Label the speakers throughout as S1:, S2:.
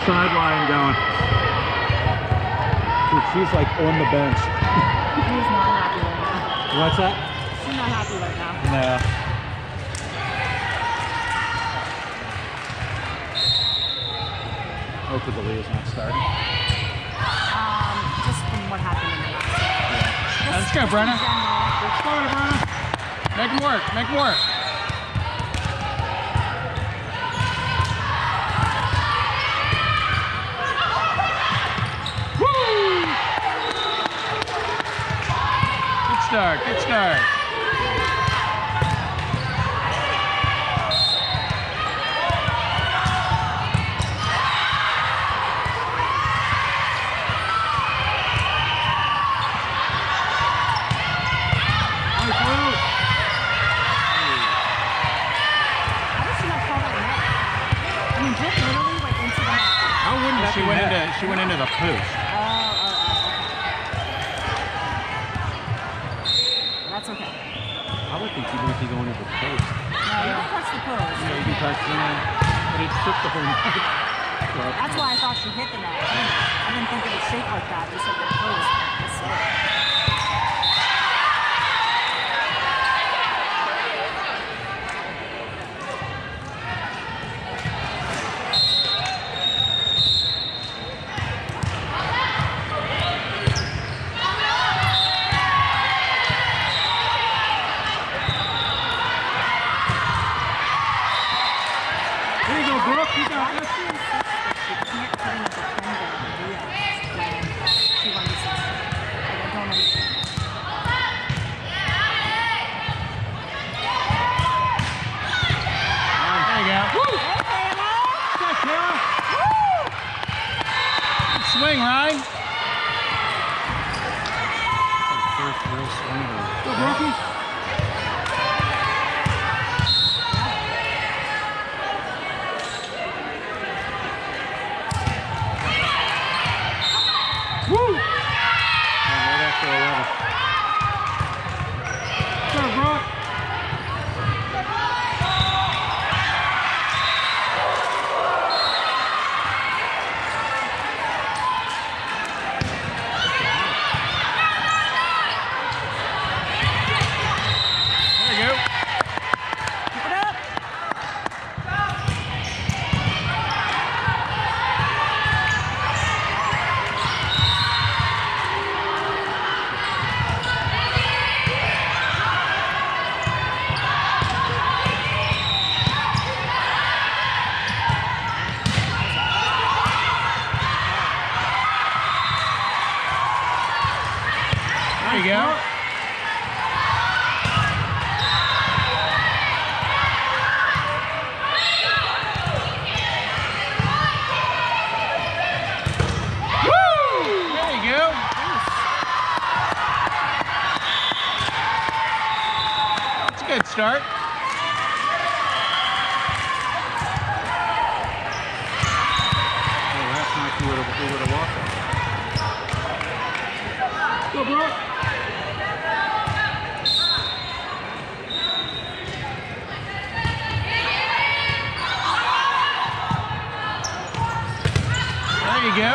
S1: Sideline going. Dude, she's like on the bench.
S2: She's not happy right now.
S1: What's that?
S2: She's not happy right now.
S1: No. Oh, because the Leah's not starting.
S2: Just from what happened in the last game.
S1: Yeah.
S3: Let's go, Brenna.
S1: Let's go, Brenna.
S3: Make them work. Make them work. Woo! Good start. Good start. She went into the post.
S2: That's okay.
S1: I would think even if you go into the post.
S2: No, you don't touch the post.
S1: You know, you can touch the net, but it took the whole night.
S2: That's why I thought she hit the net. I didn't think it would shake like that, just like the post.
S3: Swing, Ryan.
S1: First real swing.
S3: Go, Brookie. Woo!
S1: Right after 11.
S3: Go, Brock. There you go. Good start.
S1: Well, last night we would have walked.
S3: Go, bro. There you go.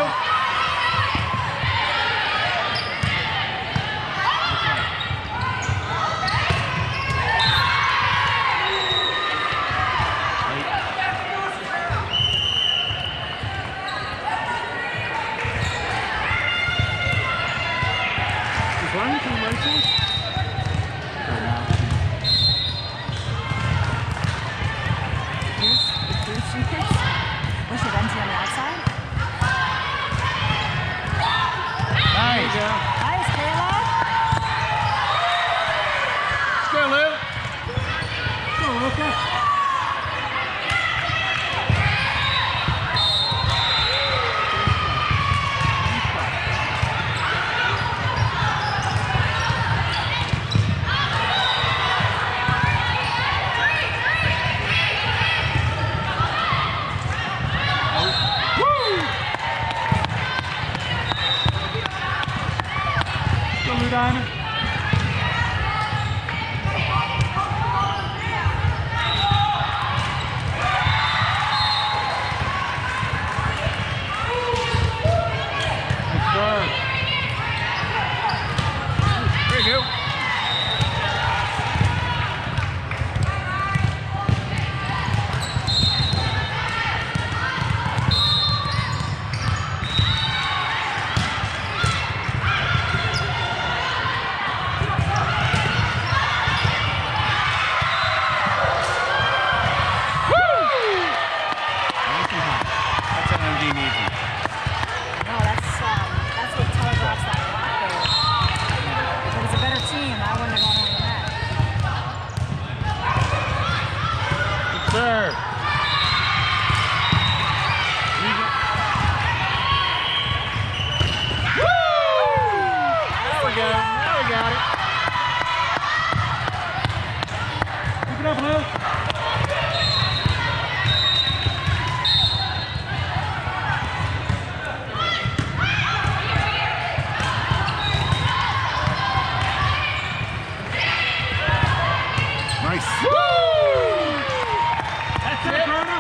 S3: serve. There you go. That's an MD needs.
S2: No, that's what telegraphs that block there. If it was a better team, I wouldn't have gone over that.
S3: Good serve. There we go. Now we got it. Keep it up, Lou.
S4: Nice.
S3: That's it, Bruno.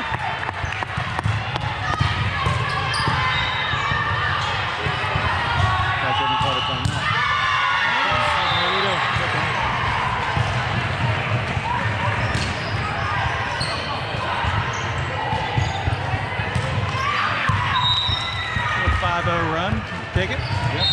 S1: That didn't call it timeout.
S3: There we go. A 5-0 run. Take it.
S1: Yep.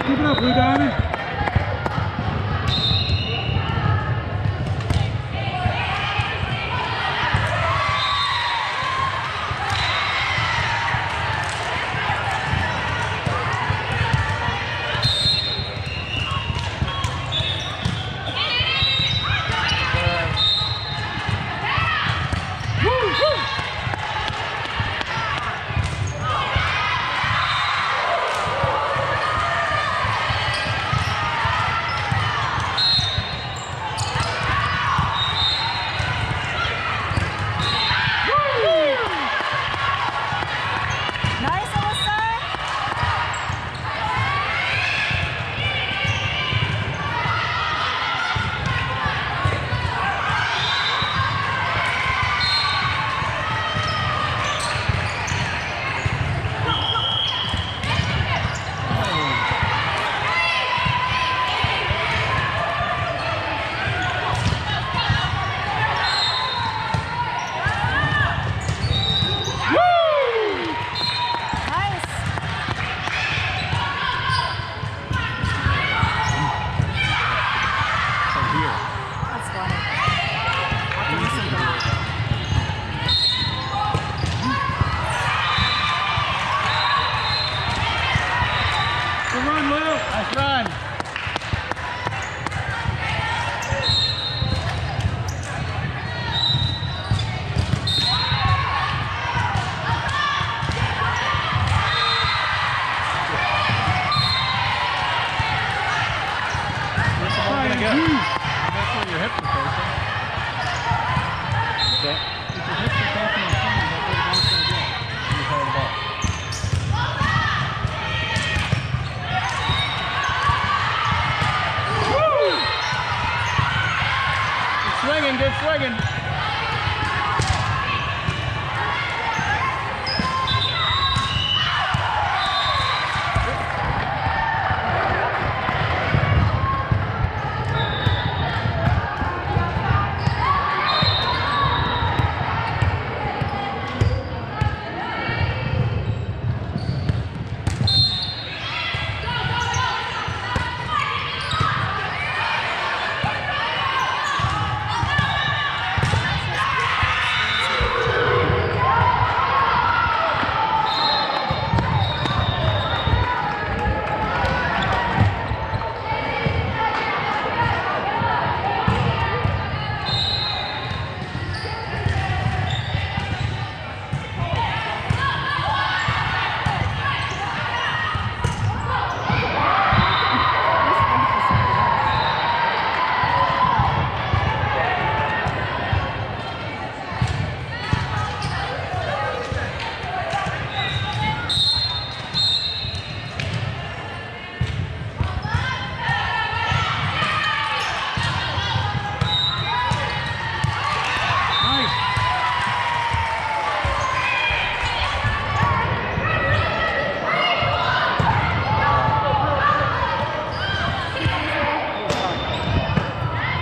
S3: Keep it up, Blue Diamond.
S2: Nice, Alyssa. Nice.
S1: From here.
S2: That's funny. After missing that.
S3: Good run, Lou.
S1: Nice run. Where's the ball gonna go? That's where your hips are facing. Okay. If your hips are facing the center, that's where the ball's gonna go. You hold the ball.
S3: Good swinging, good swinging.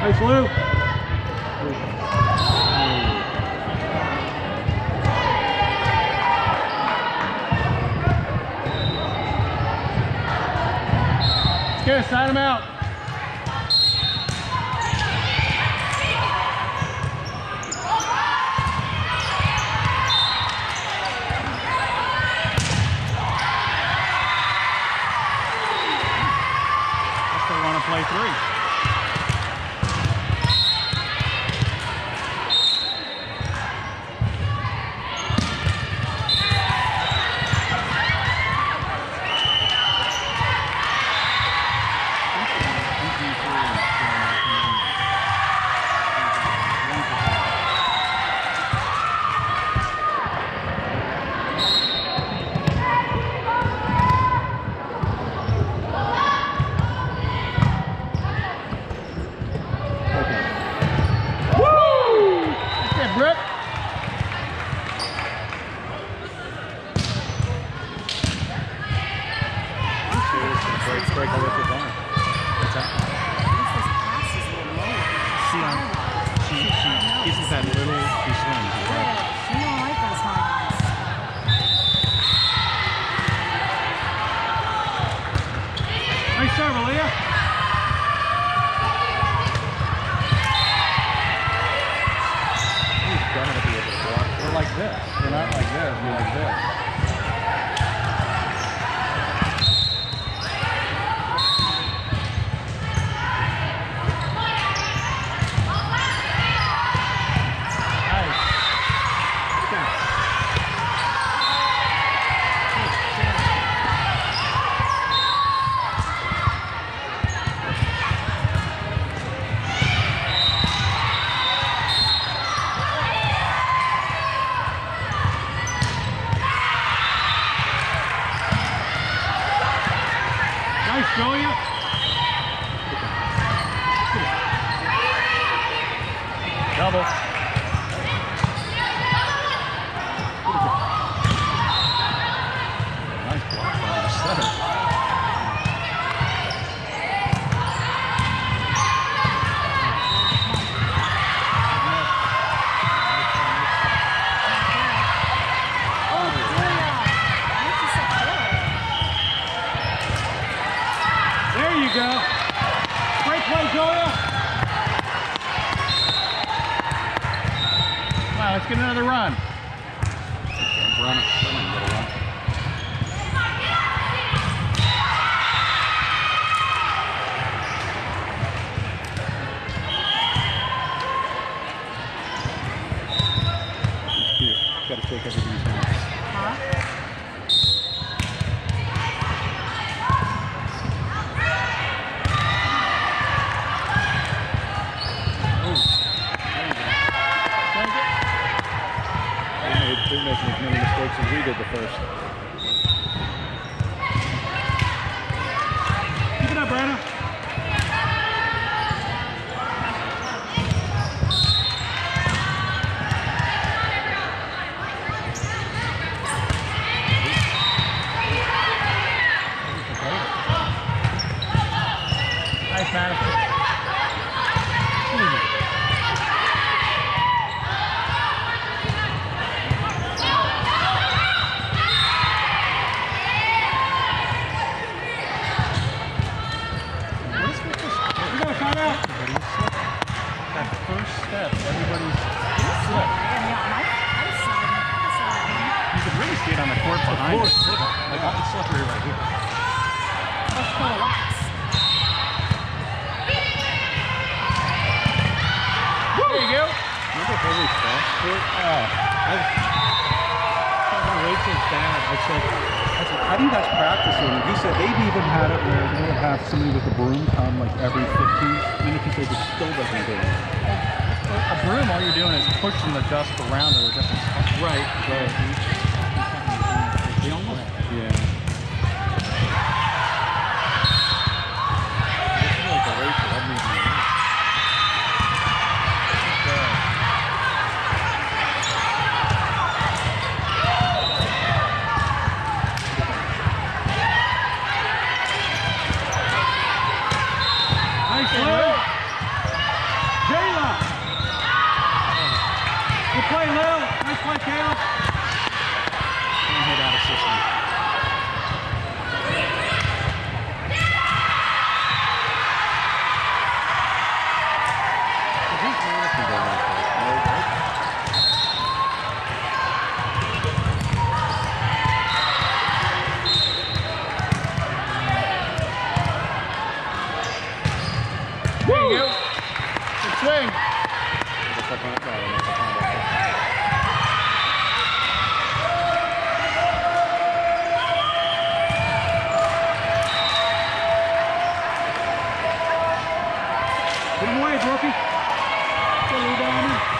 S3: Nice, Lou. Let's go, sign him out. They want to play 3. Brett.
S1: Break away from that. What's that? She gives that little, she swings.
S2: She don't like those high ones.
S3: Nice serve, Aaliyah.
S1: Gotta be able to block. They're like this. They're not like this. They're like this.
S3: Nice, Julia.
S1: Double. Nice block by the center.
S3: There you go. Great play, Julia. Wow, let's get another run.
S1: Run it. Got to take everything's hands.
S2: Huh?
S1: They're making as many mistakes as we did the first.
S3: Keep it up, Brandon. Nice, Madison.
S1: Step. Everybody's slip.
S3: You could really see it on the court behind us.
S1: Like I'm slippery right here.
S2: Let's go relax.
S3: There you go.
S1: Remember Haley's passport? Rachel's dad, I said, how do you guys practice it? And he said they've even had it where they would have somebody with a broom come like every 15 minutes. He said it still doesn't do it.
S3: A broom, all you're doing is pushing the dust around or just
S1: Right. They almost, yeah. This is like a Rachel. That means
S3: nice. system. There you go. Good swing.
S1: Put him away, Brookie. Get a little down in.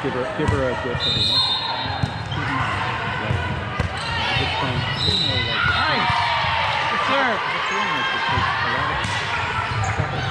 S1: Give her a gift every once in a while.
S3: Nice. Good serve.
S1: It's a lot of